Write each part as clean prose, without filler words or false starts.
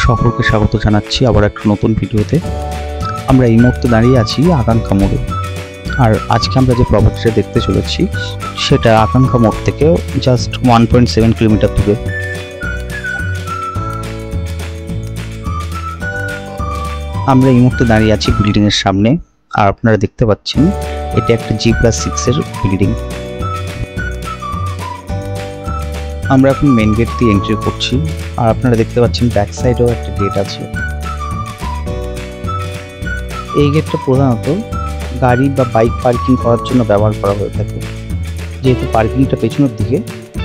সকলকে স্বাগত জানাচ্ছি আবার একটা নতুন ভিডিওতে। আমরা এই মুহূর্তে দাঁড়িয়ে আছি আকাঙ্ক্ষা মোড়ে। আর আজকে আমরা যে প্রপার্টিটা দেখতে চলেছি সেটা আকাঙ্ক্ষা মোড় থেকে জাস্ট 1.7 কিলোমিটার দূরে। আমরা এই মুহূর্তে দাঁড়িয়ে আছি বিল্ডিংয়ের সামনে, আর আপনারা দেখতে পাচ্ছেন এটা একটা G+6 এর বিল্ডিং। আমরা এখন মেন গেট দিয়ে এন্ট্রি করছি, আর আপনারা দেখতে পাচ্ছেন ব্যাক সাইডেও একটা গেট আছে। এই গেটটা প্রধানত গাড়ি বা বাইক পার্কিং করার জন্য ব্যবহার করা হয়ে থাকে। যেহেতু পার্কিংটা পেছনের দিকে,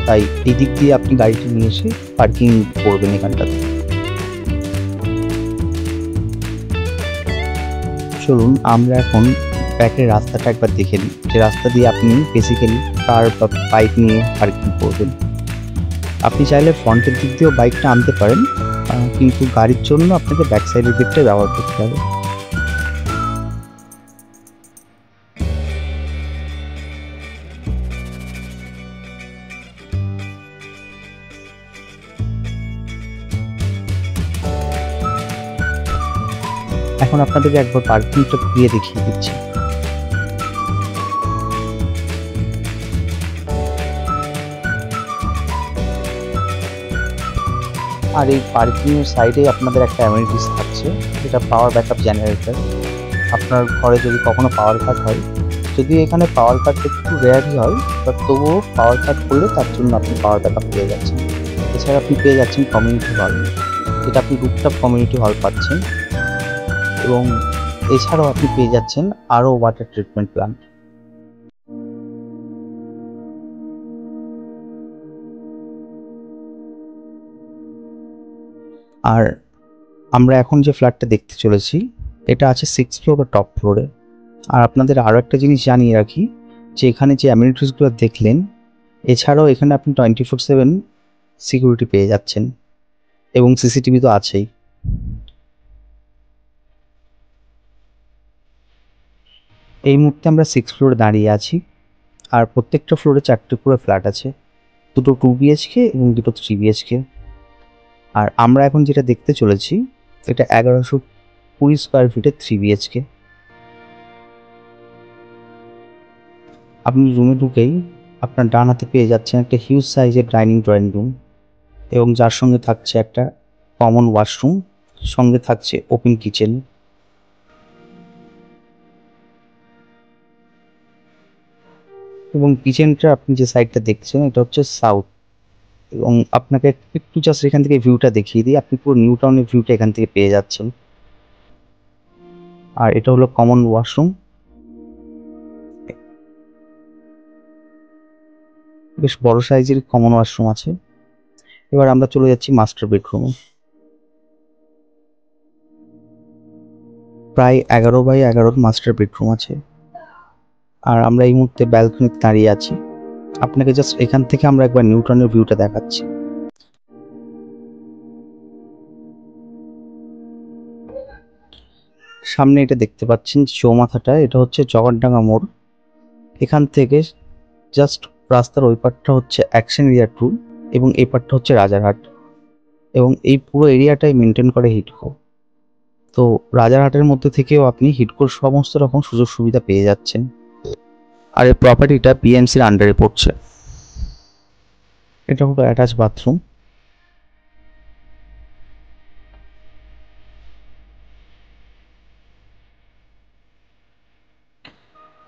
তাই এই দিক দিয়ে আপনি গাড়িটা নিয়ে এসে পার্কিং করবেন এখানটাতে। চলুন আমরা এখন ব্যাকের রাস্তাটা একবার দেখে নিই, যে রাস্তা দিয়ে আপনি বেসিক্যালি কার বা বাইক নিয়ে পার্কিং করবেন। আপনি চাইলে ফ্রন্টের দিক দিয়েও বাইকটা আনতে পারেন, কিন্তু গাড়ির জন্য আপনাকে ব্যাক সাইডের দিকটাই ব্যবহার করতে হবে। এখন আপনাদেরকে একবার পার্কিংটা ঘুরিয়ে দেখিয়ে দিচ্ছি। আর এই পার্কিং এর সাইডে আপনাদের একটা অ্যামিনিটিস থাকছে, যেটা পাওয়ার ব্যাকআপ জেনারেটর। আপনার ঘরে যদি কখনো পাওয়ার কাট হয়, যদিও এখানে পাওয়ার কাট একটু রেয়ারই হয়, বাট তবুও পাওয়ার কাট করলে তার জন্য আপনি পাওয়ার ব্যাকআপ পেয়ে যাচ্ছেন। এছাড়া আপনি পেয়ে যাচ্ছেন কমিউনিটি হল, যেটা আপনি রুফটপ কমিউনিটি হল পাচ্ছেন, এবং এছাড়াও আপনি পেয়ে যাচ্ছেন আরও ওয়াটার ট্রিটমেন্ট প্ল্যান্ট। আর আমরা এখন যে ফ্ল্যাটটা দেখতে চলেছি এটা আছে 6th ফ্লোর বা টপ ফ্লোরে। আর আপনাদের আরও একটা জিনিস জানিয়ে রাখি, যে এখানে যে অ্যামিনিটিসগুলো দেখলেন, এছাড়াও এখানে আপনি 24/7 সিকিউরিটি পেয়ে যাচ্ছেন, এবং সিসিটিভি তো আছেই। এই মুহূর্তে আমরা 6th ফ্লোরে দাঁড়িয়ে আছি, আর প্রত্যেকটা ফ্লোরে 4টে করে ফ্ল্যাট আছে, দুটো 2 BHK এবং দুটো 3 BHK। আর আমরা এখন যেটা দেখতে চলেছি এটা 1120 স্কোয়ার ফিটের 3 BHK। আপনি রুমে ঢুকেই আপনার ডান হাতে পেয়ে যাচ্ছেন একটা হিউজ সাইজের ডাইনিং ড্রয়িং রুম, এবং যার সঙ্গে থাকছে একটা কমন ওয়াশরুম, সঙ্গে থাকছে ওপেন কিচেন। এবং কিচেনটা আপনি যে সাইডটা দেখছেন এটা হচ্ছে সাউথ। এবং আপনাকে একটু জাস্ট এখান থেকে ভিউটা দেখিয়ে দিই, আপনি পুরো নিউ টাউনের ভিউটা এখান থেকে পেয়ে যাচ্ছেন। আর এটা হলো কমন ওয়াশরুম, বেশ বড় সাইজের কমন ওয়াশরুম আছে। এবার আমরা চলে যাচ্ছি মাস্টার বেডরুমে। প্রায় 11x11 মাস্টার বেডরুম আছে। আর আমরা এই মুহূর্তে ব্যালকনিতে দাঁড়িয়ে আছি, আপনাকে জাস্ট এখান থেকে আমরা একবার নিউটনের ভিউটা দেখাচ্ছি। সামনে এটা দেখতে পাচ্ছেন চৌমাথাটা, এটা হচ্ছে জগন্ডাঙ্গা মোড়। এখান থেকে জাস্ট রাস্তার ওই পারটা হচ্ছে অ্যাকশন এরিয়া 2, এবং এই পারটা হচ্ছে রাজারহাট, এবং এই পুরো এরিয়াটাই মেনটেন করে হিডকো। তো রাজারহাটের মধ্যে থেকেও আপনি হিডকোর সমস্ত রকম সুযোগ সুবিধা পেয়ে যাচ্ছেন। আর এই প্রপার্টিটা বিএমসির আন্ডারে পড়ছে। এটা হলো অ্যাটাচ বাথরুম।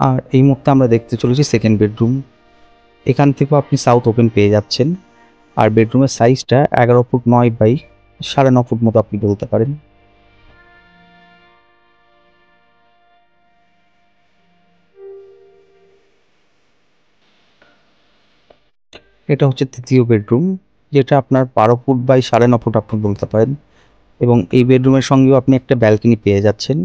আর এই মুহূর্তে আমরা দেখতে চলেছি সেকেন্ড বেডরুম। এখান থেকেও আপনি সাউথ ওপেন পেয়ে যাচ্ছেন। আর বেডরুমের সাইজটা 11 ফুট 9 বাই 9.5 ফুট মতো আপনি বলতে পারেন। এটা হচ্ছে তৃতীয় বেডরুম, যেটা আপনার 12 ফুট বাই 9.5 ফুট আপনি বলতে পারেন। এবং এই বেডরুমের সঙ্গেও আপনি একটা ব্যালকনি পেয়ে যাচ্ছেন।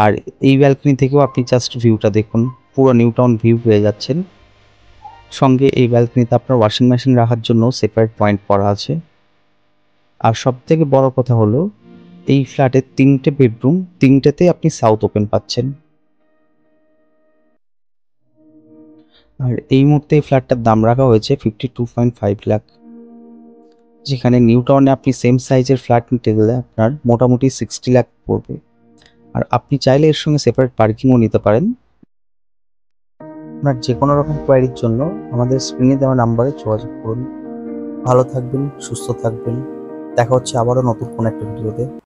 আর এই ব্যালকনি থেকেও আপনি জাস্ট ভিউটা দেখুন, পুরো নিউ টাউন ভিউ পেয়ে যাচ্ছেন। সঙ্গে এই ব্যালকনিতে আপনার ওয়াশিং মেশিন রাখার জন্য সেপারেট পয়েন্ট করা আছে। আর সব থেকে বড় কথা হলো, এই ফ্ল্যাটের 3টে বেডরুম, 3টেতে আপনি সাউথ ওপেন পাচ্ছেন। আর এই মুহূর্তে এই ফ্ল্যাটটার দাম রাখা হয়েছে 52.5 লাখ। যেখানে নিউ টাউনে আপনি সেম সাইজের ফ্ল্যাট নিতে গেলে আপনার মোটামুটি 60 লাখ পড়বে। আর আপনি চাইলে এর সঙ্গে সেপারেট পার্কিংও নিতে পারেন। আপনার যে কোনো রকম কোয়ারির জন্য আমাদের স্ক্রিনে দেওয়া নাম্বারে যোগাযোগ করুন। ভালো থাকবেন, সুস্থ থাকবেন। দেখা হচ্ছে আবারও নতুন কোনো একটা ভিডিওতে।